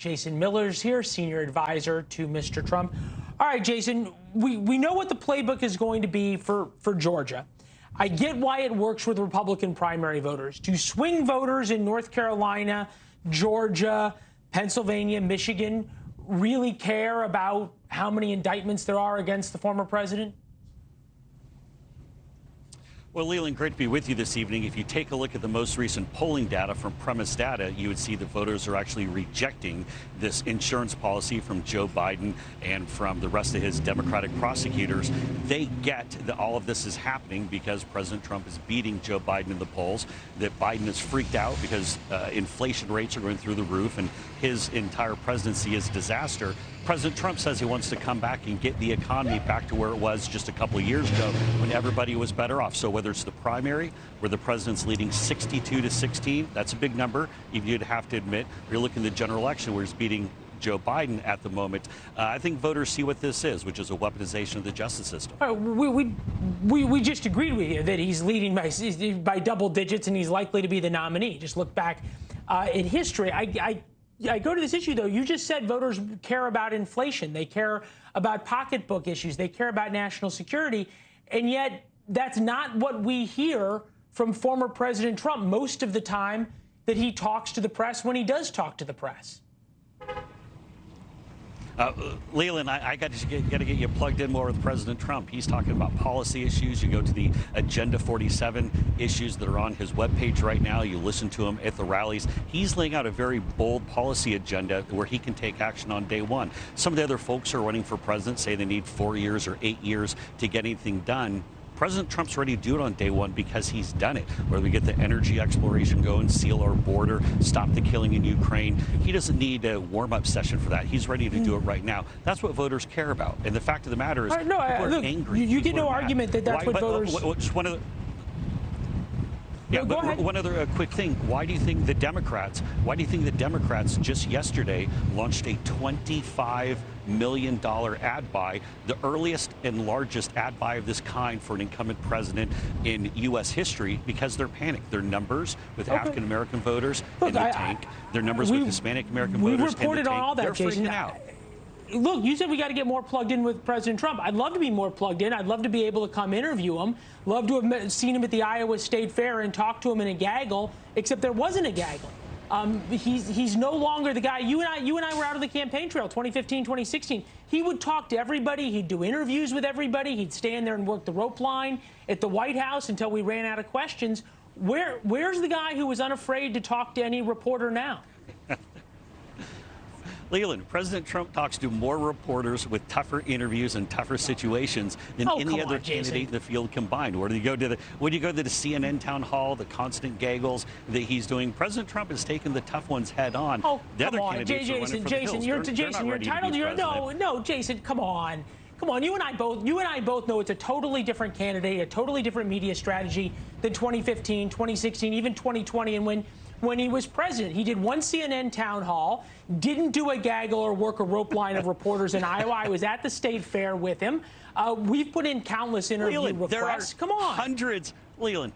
Jason Miller's here, senior advisor to Mr. Trump. All right, Jason, we know what the playbook is going to be for Georgia. I get why it works with Republican primary voters. Do swing voters in North Carolina, Georgia, Pennsylvania, Michigan really care about how many indictments there are against the former president? Well, Leland, great to be with you this evening. If you take a look at the most recent polling data from Premise Data, you would see that voters are actually rejecting this insurance policy from Joe Biden and from the rest of his Democratic prosecutors. They get that all of this is happening because President Trump is beating Joe Biden in the polls, that Biden is freaked out because inflation rates are going through the roof and his entire presidency is disaster. President Trump says he wants to come back and get the economy back to where it was just a couple of years ago when everybody was better off. So whether it's the primary, where the president's leading 62-16, that's a big number, even you'd have to admit. You're looking at the general election where he's beating Joe Biden at the moment. I think voters see what this is, which is a weaponization of the justice system. We just agreed with you that he's leading by double digits and he's likely to be the nominee. Just look back in history. I go to this issue, though. You just said voters care about inflation. They care about pocketbook issues. They care about national security. And yet that's not what we hear from former President Trump most of the time that he talks to the press when he does talk to the press. Leland, I got to get you plugged in more with President Trump. He's talking about policy issues. You go to the Agenda 47 issues that are on his webpage right now. You listen to him at the rallies. He's laying out a very bold policy agenda where he can take action on day one. Some of the other folks who are running for president say they need 4 years or 8 years to get anything done. President Trump's ready to do it on day one because he's done it. Whether we get the energy exploration going, seal our border, stop the killing in Ukraine, he doesn't need a warm-up session for that. He's ready to do it right now. That's what voters care about. And the fact of the matter is, people are angry. You get no argument that that's what voters... Just one of the... Yeah, but one other quick thing. Why do you think the Democrats just yesterday launched a $25 million ad buy, the earliest and largest ad buy of this kind for an incumbent president in U.S. history? Because they're panicked. Their numbers with African-American voters in the tank, their numbers with Hispanic-American voters in the tank, reported on all that, they're Jason. freaking out. Look, you said we got to get more plugged in with President Trump. I'd love to be more plugged in. I'd love to be able to come interview him. Love to have seen him at the Iowa State Fair and talk to him in a gaggle, except there wasn't a gaggle. He's no longer the guy. You and I were out on the campaign trail, 2015, 2016. He would talk to everybody. He'd do interviews with everybody. He'd stand there and work the rope line at the White House until we ran out of questions. Where's the guy who was unafraid to talk to any reporter now? Leland, President Trump talks to more reporters with tougher interviews and tougher situations than any other candidate in the field combined. Where do you go to the CNN town hall, the constant gaggles that he's doing? President Trump has taken the tough ones head on. Oh, the come other on, candidates are running for the hills. You're entitled to no, Jason, come on. Come on, you and I both know it's a totally different candidate, a totally different media strategy than 2015, 2016, even 2020, and when he was president. He did one CNN town hall, didn't do a gaggle or work a rope line of reporters in Iowa. I was at the state fair with him. We've put in countless interview requests. Come on. Hundreds, Leland,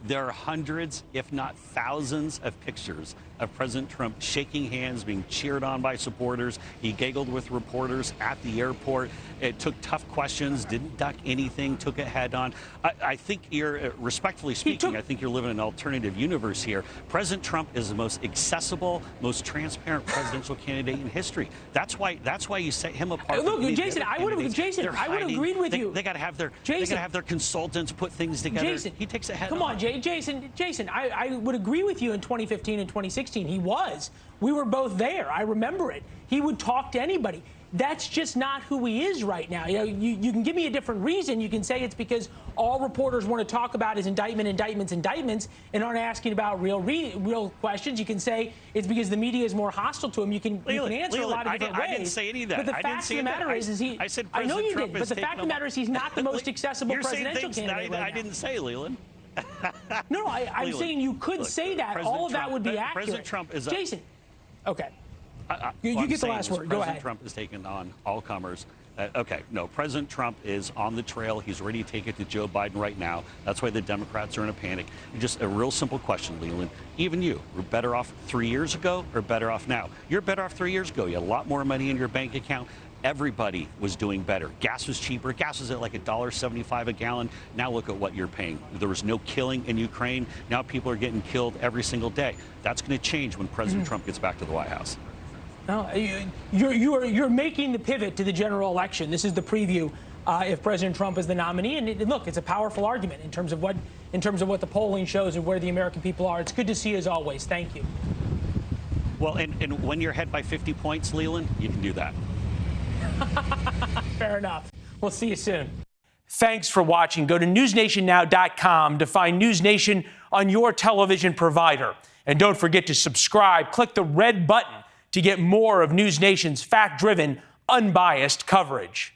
there are hundreds, if not thousands, of pictures of President Trump shaking hands, being cheered on by supporters. He giggled with reporters at the airport. It took tough questions, didn't duck anything, took it head on. I think you're, respectfully speaking, I think you're living in an alternative universe here. President Trump is the most accessible, most transparent presidential candidate in history. That's why you set him apart. Look, Jason, I would have agreed with you. They got to have their consultants put things together. Jason, he takes it head on. Come on, Jason, I would agree with you in 2015 and 2016. He was. We were both there. I remember it. He would talk to anybody. That's just not who he is right now. You can give me a different reason. You can say it's because all reporters want to talk about is indictments, and aren't asking about real questions. You can say it's because the media is more hostile to him. You can answer a lot of different ways. I didn't say any of that. But the fact of the matter is he. I said I know you Trump did, but the fact of the matter is he's not the most accessible presidential candidate right now. I didn't say, Leland. No, I'm saying you could say that. All of that would be accurate. President Trump is Jason. Okay. You get the last word. Go ahead. President Trump is taking on all comers. Okay, no, President Trump is on the trail. He's ready to take it to Joe Biden right now. That's why the Democrats are in a panic. Just a real simple question, Leland. Even you were better off 3 years ago or better off now? You're better off 3 years ago. You had a lot more money in your bank account. Everybody was doing better. Gas was cheaper. Gas was at like $1.75 a gallon. Now look at what you're paying. There was no killing in Ukraine. Now people are getting killed every single day. That's going to change when President Trump gets back to the White House. No, you're making the pivot to the general election. This is the preview if President Trump is the nominee. And look, it's a powerful argument in terms of what the polling shows and where the American people are. It's good to see you as always. Thank you. Well, and when you're ahead by 50 points, Leland, you can do that. Fair enough. We'll see you soon. Thanks for watching. Go to newsnationnow.com to find NewsNation on your television provider. And don't forget to subscribe. Click the red button to get more of NewsNation's fact-driven, unbiased coverage.